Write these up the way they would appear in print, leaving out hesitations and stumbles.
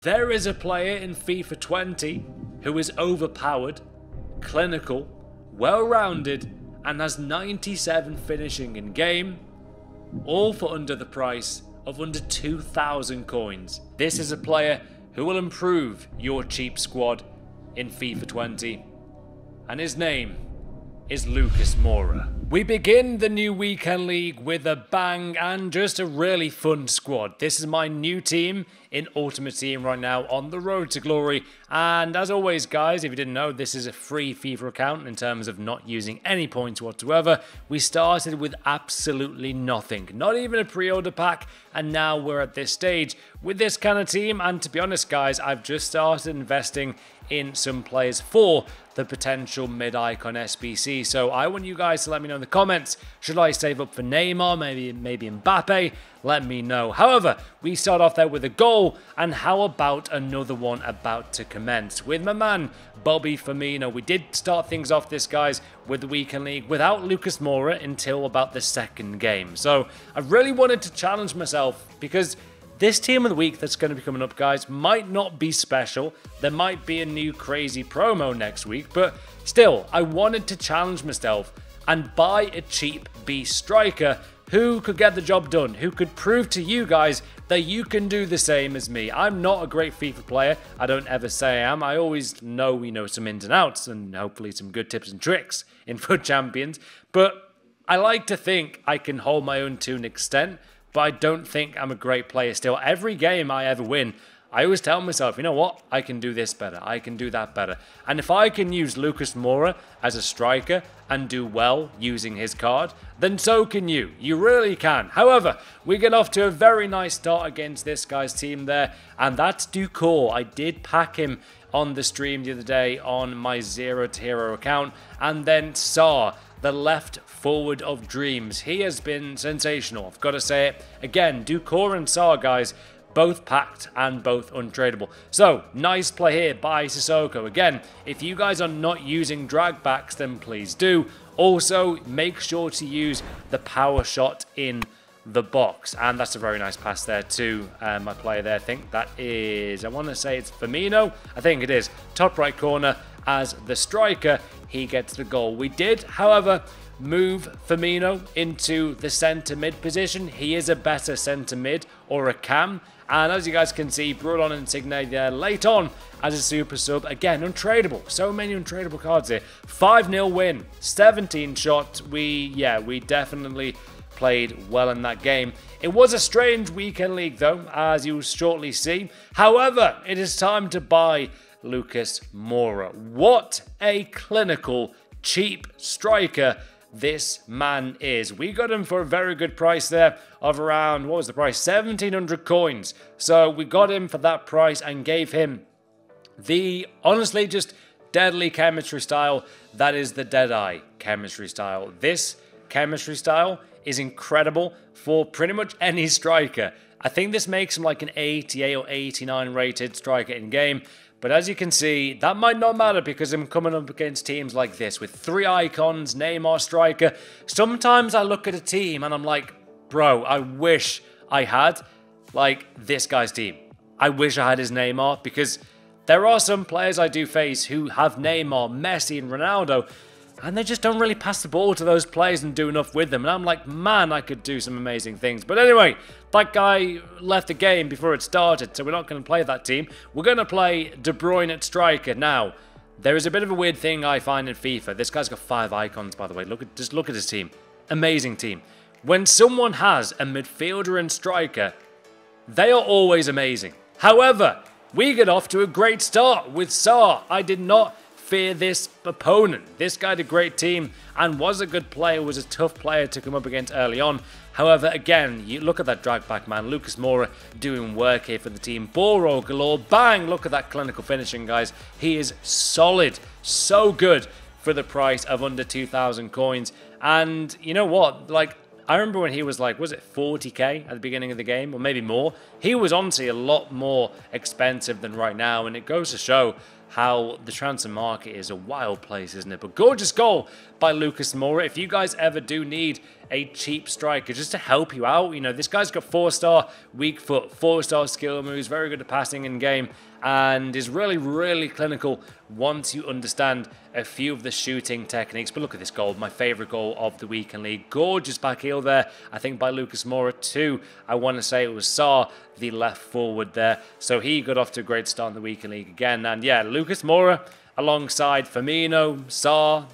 There is a player in FIFA 20 who is overpowered, clinical, well-rounded, and has 97 finishing in game, all for under the price of under 2,000 coins. This is a player who will improve your cheap squad in FIFA 20, and his name is Moura. We begin the new weekend league with a bang and just a really fun squad. This is my new team in Ultimate Team right now on the road to glory. And as always, guys, if you didn't know, this is a free FIFA account in terms of not using any points whatsoever. We started with absolutely nothing, not even a pre-order pack, and now we're at this stage with this kind of team. And to be honest, guys, I've just started investing in some players for the potential mid-icon SBC. So I want you guys to let me know in the comments, should I save up for Neymar, maybe Mbappe? Let me know. However, we start off there with a goal, and how about another one about to commence with my man Bobby Firmino. We did start things off this, guys, with the weekend league without Moura until about the second game. So I really wanted to challenge myself because this team of the week that's going to be coming up, guys, might not be special. There might be a new crazy promo next week, but still, I wanted to challenge myself and buy a cheap beast striker who could get the job done, who could prove to you guys that you can do the same as me. I'm not a great FIFA player. I don't ever say I am. I always know we know some ins and outs and hopefully some good tips and tricks in FUT Champions, but I like to think I can hold my own to an extent. But I don't think I'm a great player still. Every game I ever win, I always tell myself, you know what? I can do this better. I can do that better. And if I can use Moura as a striker and do well using his card, then so can you. You really can. However, we get off to a very nice start against this guy's team there. And that's Ducour. I did pack him on the stream the other day on my Zero to Hero account. And then Sarr, the left forward of dreams. He has been sensational. I've got to say it. Again, Ducour and Sarr, guys, both packed and both untradeable. So, nice play here by Sissoko. Again, if you guys are not using drag backs, then please do. Also, make sure to use the power shot in the box. And that's a very nice pass there to my player there. I think that is, I want to say it's Firmino. I think it is. Top right corner as the striker. He gets the goal. We did, however, move Firmino into the centre mid position. He is a better centre mid or a cam. And as you guys can see, brought on Insigne there late on as a super sub. Again, untradeable. So many untradeable cards here. 5-0 win. 17 shots. We definitely played well in that game. It was a strange weekend league though, as you will shortly see. However, it is time to buy Moura. What a clinical, cheap striker this man is. We got him for a very good price there of around, what was the price? 1,700 coins. So we got him for that price and gave him the, honestly, just deadly chemistry style. That is the Deadeye chemistry style. This chemistry style is incredible for pretty much any striker. I think this makes him like an 88 or 89 rated striker in game. But as you can see, that might not matter because I'm coming up against teams like this with 3 icons, Neymar striker. Sometimes I look at a team and I'm like, bro, I wish I had like this guy's team. I wish I had his Neymar because there are some players I do face who have Neymar, Messi and Ronaldo, and they just don't really pass the ball to those players and do enough with them. And I'm like, man, I could do some amazing things. But anyway, that guy left the game before it started, so we're not going to play that team. We're going to play De Bruyne at striker. Now, there is a bit of a weird thing I find in FIFA. This guy's got 5 icons, by the way. Just look at his team. Amazing team. When someone has a midfielder and striker, they are always amazing. However, we get off to a great start with Sarr. I did not fear this opponent. This guy had a great team and was a good player, was a tough player to come up against early on. However, again, you look at that drag back, man. Moura doing work here for the team. Ball roll galore. Bang! Look at that clinical finishing, guys. He is solid. So good for the price of under 2,000 coins. And you know what? Like, I remember when he was like, was it 40k at the beginning of the game, or maybe more? He was honestly a lot more expensive than right now, and it goes to show how the transfer market is a wild place, isn't it? But gorgeous goal by Lucas Moura. If you guys ever do need a cheap striker just to help you out, you know, this guy's got 4-star weak foot, 4-star skill moves, very good at passing in game, and is really, really clinical once you understand a few of the shooting techniques. But look at this goal, my favourite goal of the weekend league. Gorgeous back heel there, I think by Lucas Moura too. I want to say it was Sarr, the left forward there. So he got off to a great start in the weekend league again. And yeah, Lucas Moura alongside Firmino, Sarr,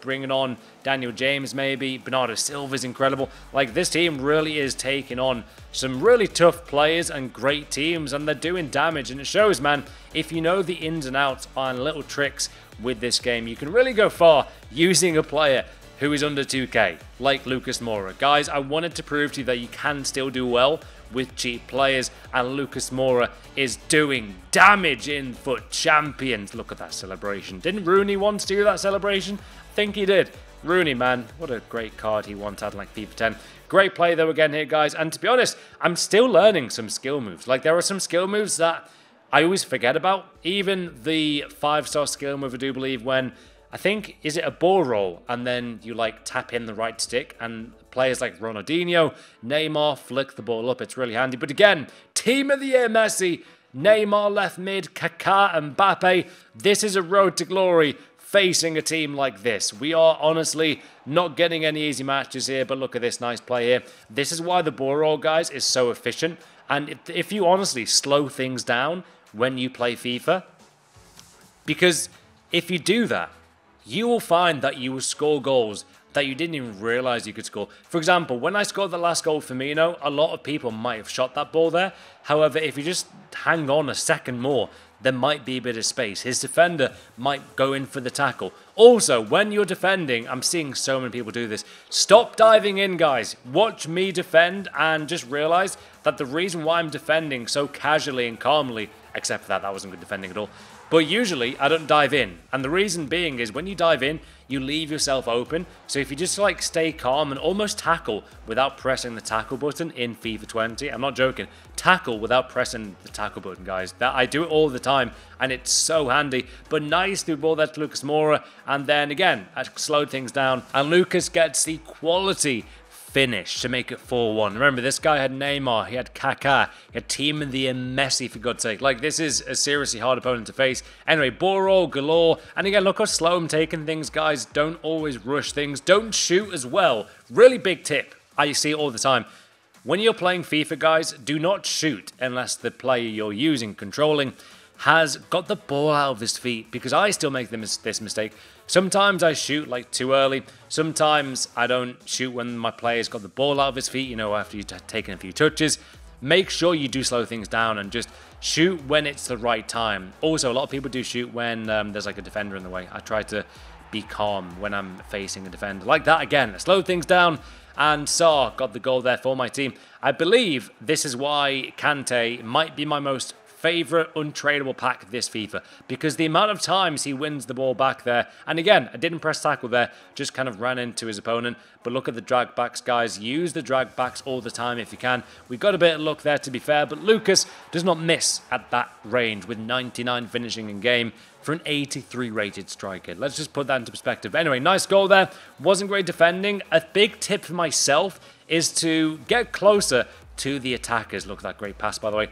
bringing on Daniel James maybe. Bernardo Silva's incredible. Like, this team really is taking on some really tough players and great teams, and they're doing damage, and it shows, man. If you know the ins and outs and little tricks with this game, you can really go far using a player who is under 2k, like Lucas Moura. Guys, I wanted to prove to you that you can still do well with cheap players, and Lucas Moura is doing damage in FUT Champions. Look at that celebration. Didn't Rooney once do that celebration? I think he did. Rooney, man, what a great card he once had, like FIFA 10. Great play though again here, guys, and to be honest, I'm still learning some skill moves. Like, there are some skill moves that I always forget about. Even the 5-star skill move, I do believe, when I think, is it a ball roll, and then you like tap in the right stick, and players like Ronaldinho, Neymar flick the ball up. It's really handy. But again, team of the year Messi, Neymar left mid, Kaká, Mbappe. This is a road to glory facing a team like this. We are honestly not getting any easy matches here, but look at this nice play here. This is why the ball roll, guys, is so efficient. And if you honestly slow things down when you play FIFA, because if you do that, you will find that you will score goals that you didn't even realize you could score. For example, when I scored the last goal for Firmino, a lot of people might have shot that ball there. However, if you just hang on a second more, there might be a bit of space. His defender might go in for the tackle. Also, when you're defending, I'm seeing so many people do this. Stop diving in, guys. Watch me defend and just realize that the reason why I'm defending so casually and calmly, except for that wasn't good defending at all, but usually I don't dive in. And the reason being is when you dive in, you leave yourself open. So if you just like stay calm and almost tackle without pressing the tackle button in FIFA 20, I'm not joking, tackle without pressing the tackle button, guys. That I do it all the time and it's so handy. But nice through ball there to Lucas Moura, and then again, I slowed things down and Lucas gets the quality finish to make it 4-1. Remember, this guy had Neymar, he had Kaká, he had team of the year Messi, for God's sake. Like, this is a seriously hard opponent to face. Anyway, ball roll galore. And again, look how slow I'm taking things, guys. Don't always rush things. Don't shoot as well. Really big tip. I see it all the time. When you're playing FIFA, guys, do not shoot unless the player you're using, controlling, has got the ball out of his feet, because I still make this mistake. Sometimes I shoot like too early. Sometimes I don't shoot when my player's got the ball out of his feet, after you've taken a few touches. Make sure you do slow things down and just shoot when it's the right time. Also, a lot of people do shoot when there's like a defender in the way. I try to be calm when I'm facing a defender. Like that again, slow things down. And Sarr got the goal there for my team. I believe this is why Kante might be my most favourite untradeable pack this FIFA, because the amount of times he wins the ball back there, and again, I didn't press tackle there, just kind of ran into his opponent. But look at the drag backs, guys. Use the drag backs all the time if you can. We got a bit of luck there, to be fair, but Lucas does not miss at that range with 99 finishing in game for an 83 rated striker. Let's just put that into perspective. Anyway, nice goal there. Wasn't great defending. A big tip for myself is to get closer to the attackers. Look at that great pass, by the way.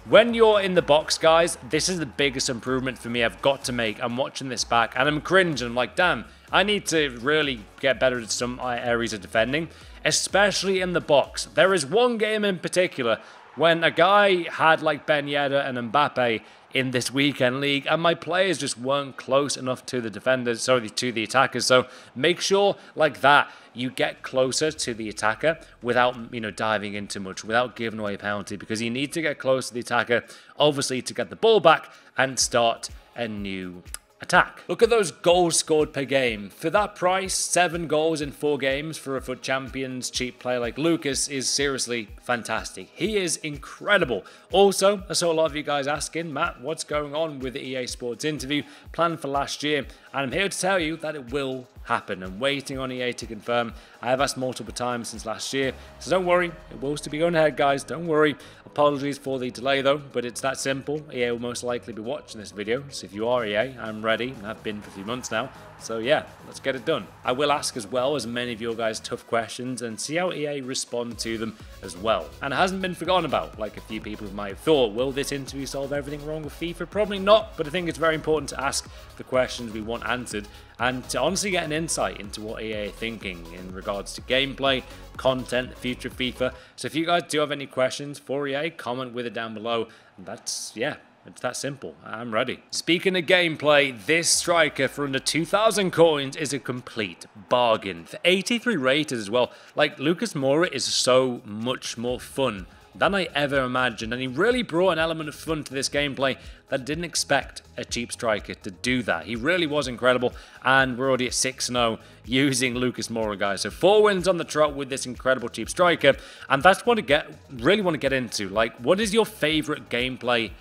When you're in the box, guys, this is the biggest improvement for me I've got to make. I'm watching this back and I'm cringing. I'm like, damn, I need to really get better at some areas of defending, especially in the box. There is one game in particular when a guy had like Ben Yedder and Mbappe in this weekend league, and my players just weren't close enough to the defenders, sorry, to the attackers. So make sure, like that, you get closer to the attacker without, diving in too much, without giving away a penalty, because you need to get close to the attacker, obviously, to get the ball back and start a new attack. Look at those goals scored per game. For that price, 7 goals in 4 games for a FUT Champions cheap player like Lucas is seriously fantastic. He is incredible. Also, I saw a lot of you guys asking, Matt, what's going on with the EA Sports interview planned for last year? And I'm here to tell you that it will happen. I'm waiting on EA to confirm. I have asked multiple times since last year, so don't worry, it will still be going ahead, guys, don't worry. Apologies for the delay though, but it's that simple. EA will most likely be watching this video, so if you are EA, I'm ready, and I've been for a few months now, so yeah, let's get it done. I will ask as well as many of your guys tough questions and see how EA respond to them as well. And it hasn't been forgotten about, like a few people might have thought. Will this interview solve everything wrong with FIFA? Probably not, but I think it's very important to ask the questions we want answered and to honestly get an insight into what EA are thinking in regards to gameplay, content, the future of FIFA. So if you guys do have any questions for EA, comment with it down below. That's, yeah, it's that simple. I'm ready. Speaking of gameplay, this striker for under 2,000 coins is a complete bargain. For 83 rated as well. Like, Lucas Moura is so much more fun than I ever imagined, and he really brought an element of fun to this gameplay that I didn't expect a cheap striker to do that. He really was incredible, and we're already at 6-0 using Lucas Moura, guys. So 4 wins on the trot with this incredible cheap striker, and that's what I really want to get into. Like, what is your favorite gameplay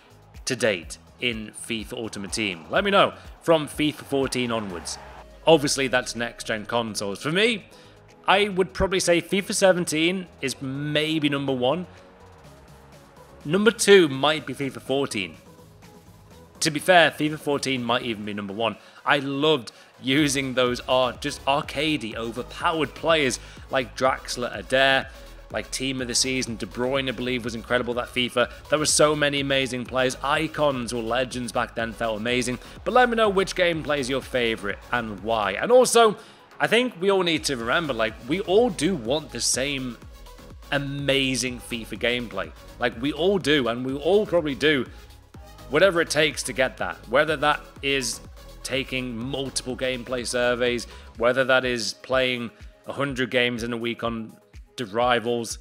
to date in FIFA Ultimate Team? Let me know from FIFA 14 onwards. Obviously, that's next-gen consoles. For me, I would probably say FIFA 17 is maybe number 1. Number 2 might be FIFA 14. To be fair, FIFA 14 might even be number 1. I loved using those just arcadey, overpowered players like Draxler, Adair, like Team of the Season, De Bruyne, I believe, was incredible that FIFA. There were so many amazing players. Icons or legends back then felt amazing. But let me know which gameplay is your favourite and why. And also, I think we all need to remember, like, we all do want the same amazing FIFA gameplay. Like, we all do, and we all probably do whatever it takes to get that. Whether that is taking multiple gameplay surveys, whether that is playing 100 games in a week on the rivals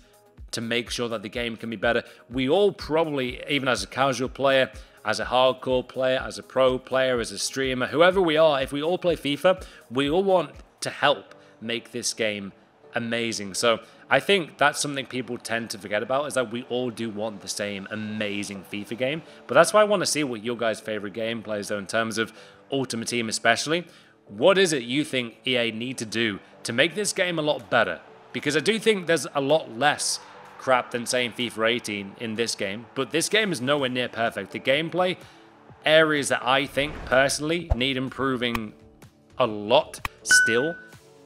to make sure that the game can be better. We all probably, even as a casual player, as a hardcore player, as a pro player, as a streamer, whoever we are, if we all play FIFA, we all want to help make this game amazing. So I think that's something people tend to forget about, is that we all do want the same amazing FIFA game. But that's why I want to see what your guys' favorite gameplay is, though, in terms of Ultimate Team especially. What is it you think EA need to do to make this game a lot better? Because I do think there's a lot less crap than saying FIFA 18 in this game, but this game is nowhere near perfect. The gameplay areas that I think personally need improving a lot still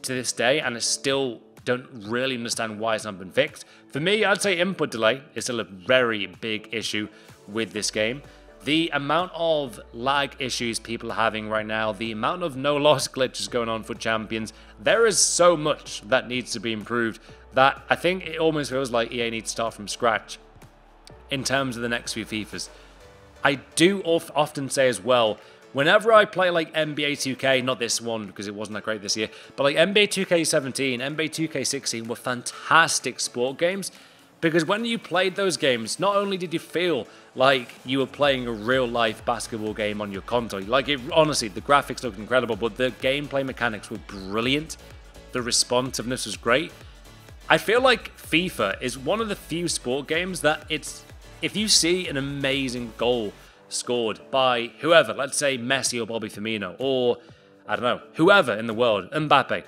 to this day, and I still don't really understand why it's not been fixed. For me, I'd say input delay is still a very big issue with this game. The amount of lag issues people are having right now, the amount of no-loss glitches going on for Champions, there is so much that needs to be improved that I think it almost feels like EA needs to start from scratch in terms of the next few FIFAs. I do often say as well, whenever I play like NBA 2K, not this one because it wasn't that great this year, but like NBA 2K17, NBA 2K16 were fantastic sport games. Because when you played those games, not only did you feel like you were playing a real-life basketball game on your console, like honestly, the graphics looked incredible, but the gameplay mechanics were brilliant. The responsiveness was great. I feel like FIFA is one of the few sport games that if you see an amazing goal scored by whoever, let's say Messi or Bobby Firmino, or I don't know, whoever in the world, Mbappe,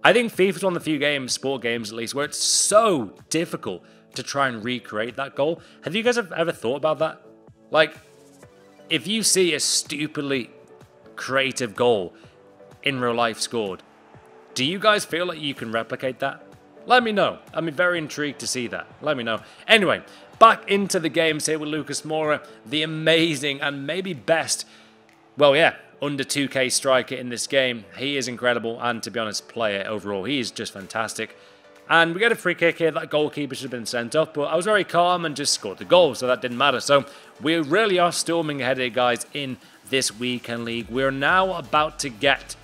I think FIFA's one of the few sport games at least, where it's so difficult to try and recreate that goal. Have you guys ever thought about that? Like, if you see a stupidly creative goal in real life scored, do you guys feel like you can replicate that? Let me know. I'm very intrigued to see that. Let me know. Anyway, back into the games here with Lucas Moura, the amazing and maybe best, well, yeah, under 2K striker in this game. He is incredible, and to be honest, player overall, he is just fantastic. And we get a free kick here. That goalkeeper should have been sent off, but I was very calm and just scored the goal, so that didn't matter. So we really are storming ahead here, guys, in this weekend league. We're now about to get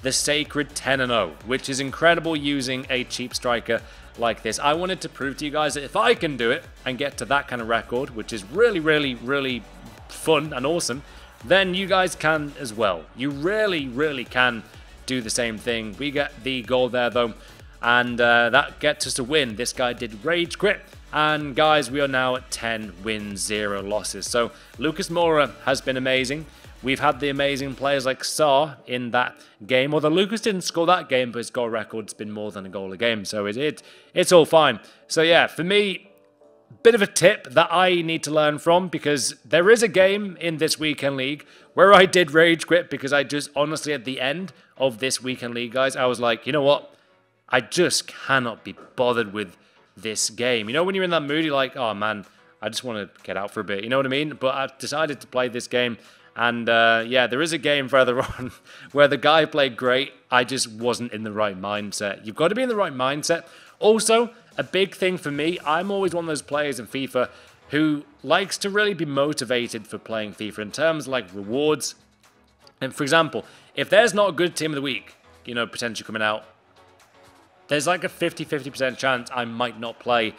the sacred 10-0, which is incredible using a cheap striker like this. I wanted to prove to you guys that if I can do it and get to that kind of record, which is really, really, really fun and awesome, then you guys can as well. You really, really can do the same thing. We get the goal there though, and that gets us a win. This guy did rage quit, and guys, we are now at 10 wins, 0 losses. So Lucas Moura has been amazing. We've had the amazing players like Saar in that game, although Lucas didn't score that game, but his goal record's been more than a goal a game, so it's all fine. So yeah, for me, bit of a tip that I need to learn from, because there is a game in this weekend league where I did rage quit because I just honestly, at the end of this weekend league, guys, I was like, you know what? I just cannot be bothered with this game. You know, when you're in that mood, you're like, oh man, I just want to get out for a bit. You know what I mean? But I've decided to play this game. And yeah, there is a game further on where the guy played great. I just wasn't in the right mindset. You've got to be in the right mindset. Also, a big thing for me, I'm always one of those players in FIFA who likes to really be motivated for playing FIFA in terms of like rewards. And for example, if there's not a good team of the week, you know, potentially coming out, there's like a 50% chance I might not play.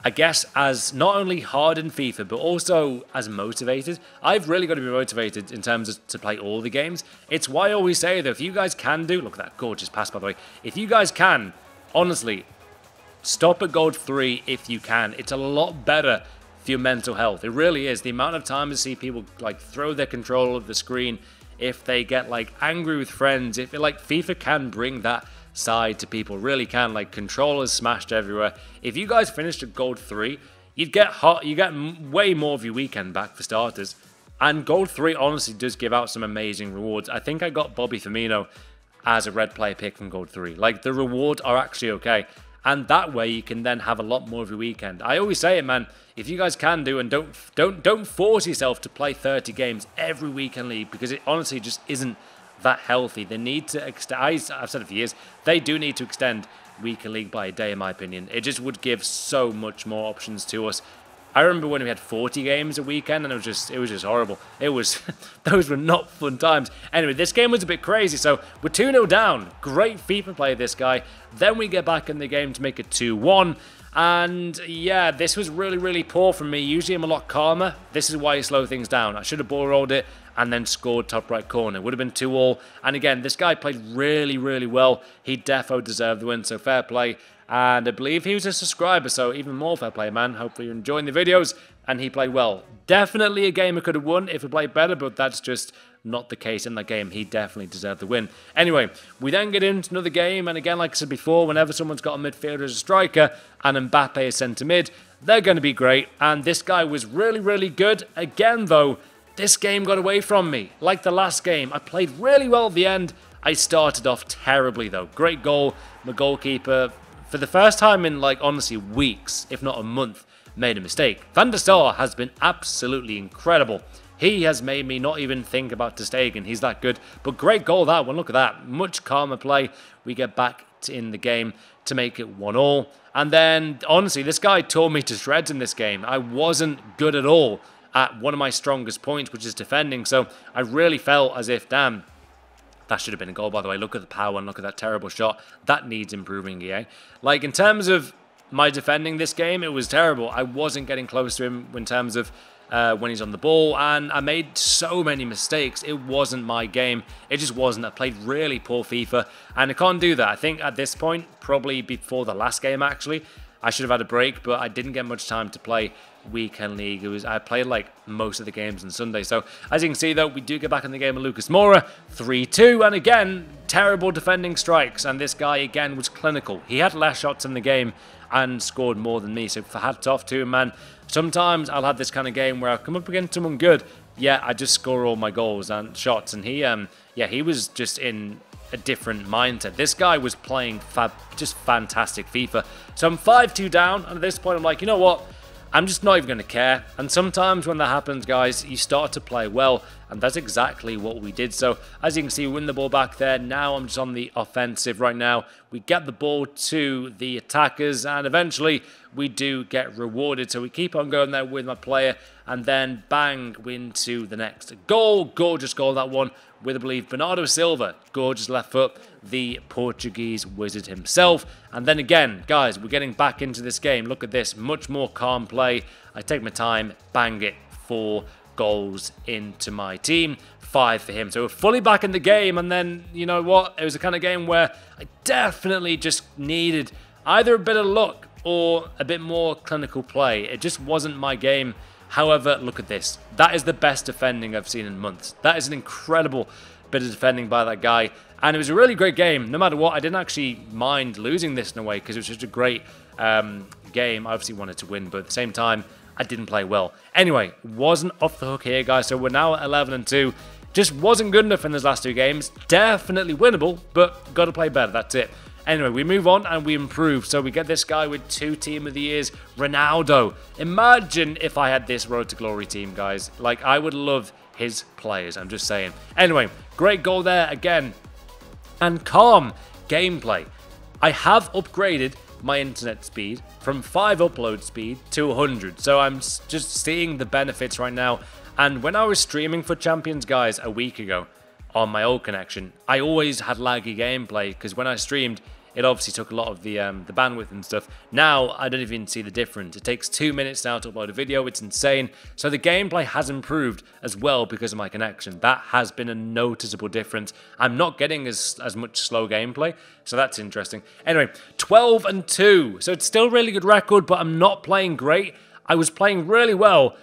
I guess as not only hard in FIFA, but also as motivated. I've really got to be motivated in terms of to play all the games. It's why I always say that if you guys can do, look at that gorgeous pass by the way. If you guys can, honestly, stop at gold 3 if you can. It's a lot better for your mental health. It really is. The amount of time to see people like throw their control of the screen, if they get like angry with friends, if like FIFA can bring that side to people, really can, like controllers smashed everywhere. If you guys finished at gold 3, you'd get hot, you get way more of your weekend back for starters. And gold 3 honestly does give out some amazing rewards. I think I got Bobby Firmino as a red player pick from gold 3. Like the rewards are actually okay. And that way you can then have a lot more of your weekend. I always say it, man, if you guys can do, and don't force yourself to play 30 games every weekend league, because it honestly just isn't that healthy. They need to extend, I've said it for years, they do need to extend weekend league by a day in my opinion. It just would give so much more options to us. I remember when we had 40 games a weekend and it was just horrible. It was, those were not fun times. Anyway, this game was a bit crazy, so we're 2-0 down. Great FIFA play, this guy. Then we get back in the game to make it 2-1. And yeah, this was really, really poor from me. Usually I'm a lot calmer. This is why you slow things down. I should have ball rolled it and then scored top right corner. It would have been 2-2. And again, this guy played really, really well. He defo deserved the win, so fair play. And I believe he was a subscriber, so even more fair play, man. Hopefully you're enjoying the videos. And he played well. Definitely a game I could have won if he played better, but that's just not the case in that game. He definitely deserved the win. Anyway, we then get into another game, and again, like I said before, whenever someone's got a midfielder as a striker and Mbappe is centre mid, they're going to be great. And this guy was really, really good. Again, though, this game got away from me. Like the last game, I played really well at the end. I started off terribly, though. Great goal. My goalkeeper, for the first time in, like, honestly, weeks, if not a month, made a mistake. Van der Sar has been absolutely incredible. He has made me not even think about Ter Stegen. He's that good. But great goal, that one. Look at that. Much calmer play. We get back in the game to make it 1-1. And then, honestly, this guy tore me to shreds in this game. I wasn't good at all at one of my strongest points, which is defending. So I really felt as if, damn, that should have been a goal, by the way. Look at the power and look at that terrible shot. That needs improving, yeah. Like, in terms of my defending this game, it was terrible. I wasn't getting close to him in terms of when he's on the ball, and I made so many mistakes. It wasn't my game. It just wasn't. I played really poor FIFA, and I can't do that. I think at this point, probably before the last game actually, I should have had a break, but I didn't get much time to play weekend league. I played like most of the games on Sunday. So as you can see though, we do get back in the game with Lucas Moura, 3-2, and again, terrible defending strikes, and this guy again was clinical. He had less shots in the game and scored more than me, so hats off to him, man. Sometimes I'll have this kind of game where I'll come up against someone good, yeah, I just score all my goals and shots, and he was just in a different mindset. This guy was playing just fantastic FIFA. So I'm 5-2 down, and at this point I'm like, you know what? I'm just not even going to care. And sometimes when that happens, guys, you start to play well, and that's exactly what we did. So as you can see, we win the ball back there. Now I'm just on the offensive right now. We get the ball to the attackers, and eventually we do get rewarded. So we keep on going there with my player, and then bang, into the next goal. Gorgeous goal, that one, with, I believe, Bernardo Silva. Gorgeous left foot, the Portuguese wizard himself. And then again, guys, we're getting back into this game. Look at this, much more calm play. I take my time, bang it for goals into my team. 5 for him. So we're fully back in the game. And then, you know what? It was a kind of game where I definitely just needed either a bit of luck or a bit more clinical play. It just wasn't my game. However, look at this. That is the best defending I've seen in months. That is an incredible bit of defending by that guy. And it was a really great game. No matter what, I didn't actually mind losing this in a way because it was just a great game. I obviously wanted to win, but at the same time, I didn't play well. Anyway, wasn't off the hook here, guys. So we're now at 11-2. Just wasn't good enough in those last 2 games. Definitely winnable, but got to play better. That's it. Anyway, we move on and we improve. So we get this guy with 2 Team of the Years, Ronaldo. Imagine if I had this Road to Glory team, guys. Like, I would love his players, I'm just saying. Anyway, great goal there again. And calm gameplay. I have upgraded my internet speed from 5 upload speed to 100. So I'm just seeing the benefits right now. And when I was streaming FUT Champions, guys, a week ago on my old connection, I always had laggy gameplay because when I streamed, it obviously took a lot of the bandwidth and stuff. Now, I don't even see the difference. It takes 2 minutes now to upload a video. It's insane. So the gameplay has improved as well because of my connection. That has been a noticeable difference. I'm not getting as much slow gameplay, so that's interesting. Anyway, 12-2. So it's still a really good record, but I'm not playing great. I was playing really well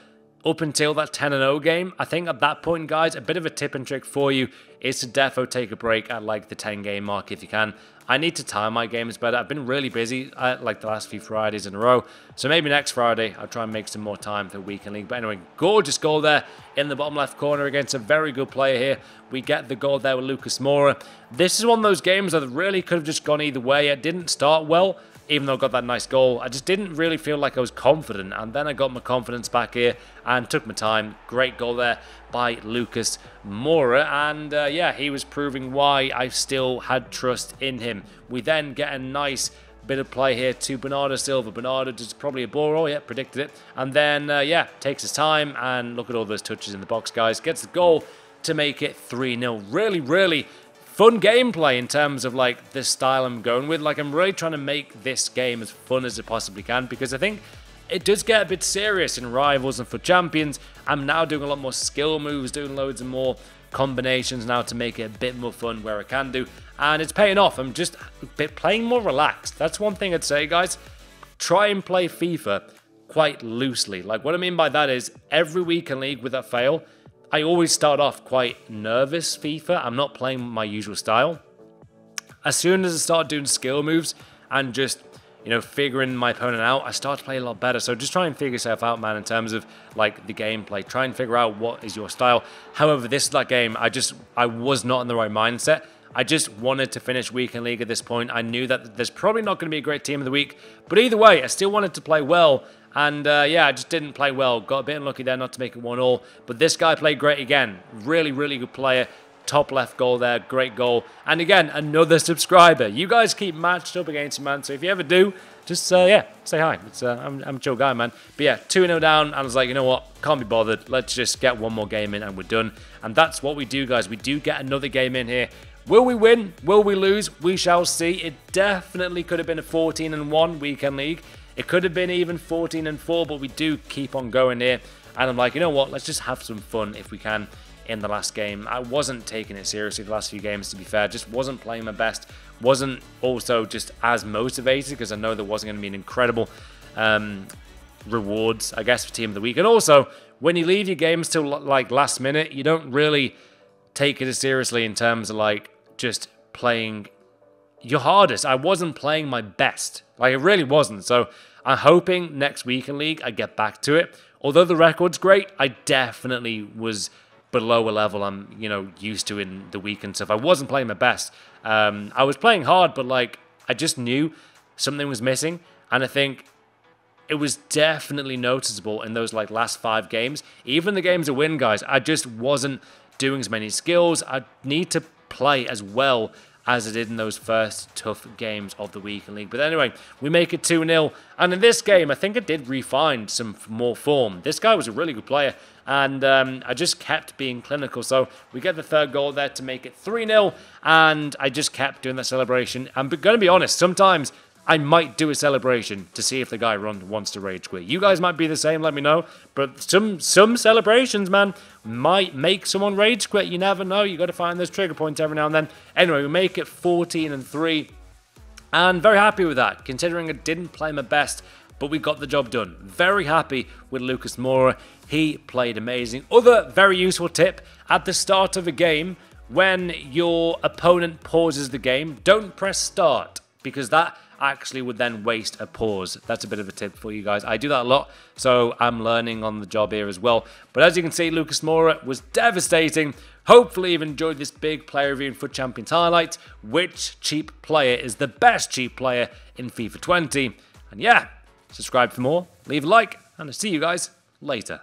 up until that 10-0 game. I think at that point, guys, a bit of a tip and trick for you is to defo take a break at like the 10 game mark if you can. I need to time my games better. I've been really busy like the last few Fridays in a row. So maybe next Friday I'll try and make some more time for weekend league. But anyway, gorgeous goal there in the bottom left corner against a very good player here. We get the goal there with Moura. This is one of those games that really could have just gone either way. It didn't start well, even though I got that nice goal. I just didn't really feel like I was confident. And then I got my confidence back here and took my time. Great goal there by Moura. And yeah, he was proving why I still had trust in him. We then get a nice bit of play here to Bernardo Silva. Bernardo does probably a ball roll. Yeah, predicted it. And then, yeah, takes his time. And look at all those touches in the box, guys. Gets the goal to make it 3-0. Really, really fun gameplay in terms of like the style I'm going with. Like, I'm really trying to make this game as fun as it possibly can because I think it does get a bit serious in Rivals and FUT Champions. I'm now doing a lot more skill moves, doing loads of more combinations now to make it a bit more fun where I can do. And it's paying off. I'm just playing more relaxed. That's one thing I'd say, guys. Try and play FIFA quite loosely. Like, what I mean by that is every week in League without fail, I always start off quite nervous FIFA. I'm not playing my usual style. As soon as I start doing skill moves and just, you know, figuring my opponent out, I start to play a lot better. So just try and figure yourself out, man, in terms of like the gameplay. Try and figure out what is your style. However, this is that game, I was not in the right mindset. I just wanted to finish weekend league at this point. I knew that there's probably not going to be a great team of the week. But either way, I still wanted to play well. And yeah, I just didn't play well. Got a bit unlucky there not to make it 1-1. But this guy played great again. Really, really good player. Top left goal there. Great goal. And again, another subscriber. You guys keep matched up against him, man. So if you ever do, just, yeah, say hi. I'm a chill guy, man. But yeah, 2-0 down. And I was like, you know what? Can't be bothered. Let's just get one more game in and we're done. And that's what we do, guys. We do get another game in here. Will we win? Will we lose? We shall see. It definitely could have been a 14-1 weekend league. It could have been even 14-4, but we do keep on going here. And I'm like, you know what? Let's just have some fun if we can in the last game. I wasn't taking it seriously the last few games, to be fair. Just wasn't playing my best. Wasn't also just as motivated because I know there wasn't going to be an incredible rewards, I guess, for Team of the Week. And also, when you leave your games till like last minute, you don't really take it as seriously in terms of like just playing your hardest. I wasn't playing my best. Like, it really wasn't. So I'm hoping next week in League I get back to it. Although the record's great, I definitely was below a level I'm, you know, used to in the week and stuff. I wasn't playing my best. I was playing hard, but like, I just knew something was missing. And I think it was definitely noticeable in those like last 5 games. Even the games that win, guys, I just wasn't doing as many skills. I need to play as well as I did in those first tough games of the weekend league. But anyway, we make it 2-0. And in this game, I think I did refine some more form. This guy was a really good player. And I just kept being clinical. So we get the third goal there to make it 3-0. And I just kept doing that celebration. I'm going to be honest, sometimes I might do a celebration to see if the guy wants to rage quit. You guys might be the same, let me know. But some celebrations, man, might make someone rage quit. You never know. You got to find those trigger points every now and then. Anyway, we make it 14-3. And very happy with that, considering I didn't play my best, but we got the job done. Very happy with Lucas Moura. He played amazing. Other very useful tip, at the start of a game, when your opponent pauses the game, don't press start, because that actually would then waste a pause. That's a bit of a tip for you guys. I do that a lot, so I'm learning on the job here as well. But as you can see, Lucas Moura was devastating. Hopefully you've enjoyed this big player review in FUT Champions highlight. Which cheap player is the best cheap player in FIFA 20? And yeah, subscribe for more, leave a like, and I'll see you guys later.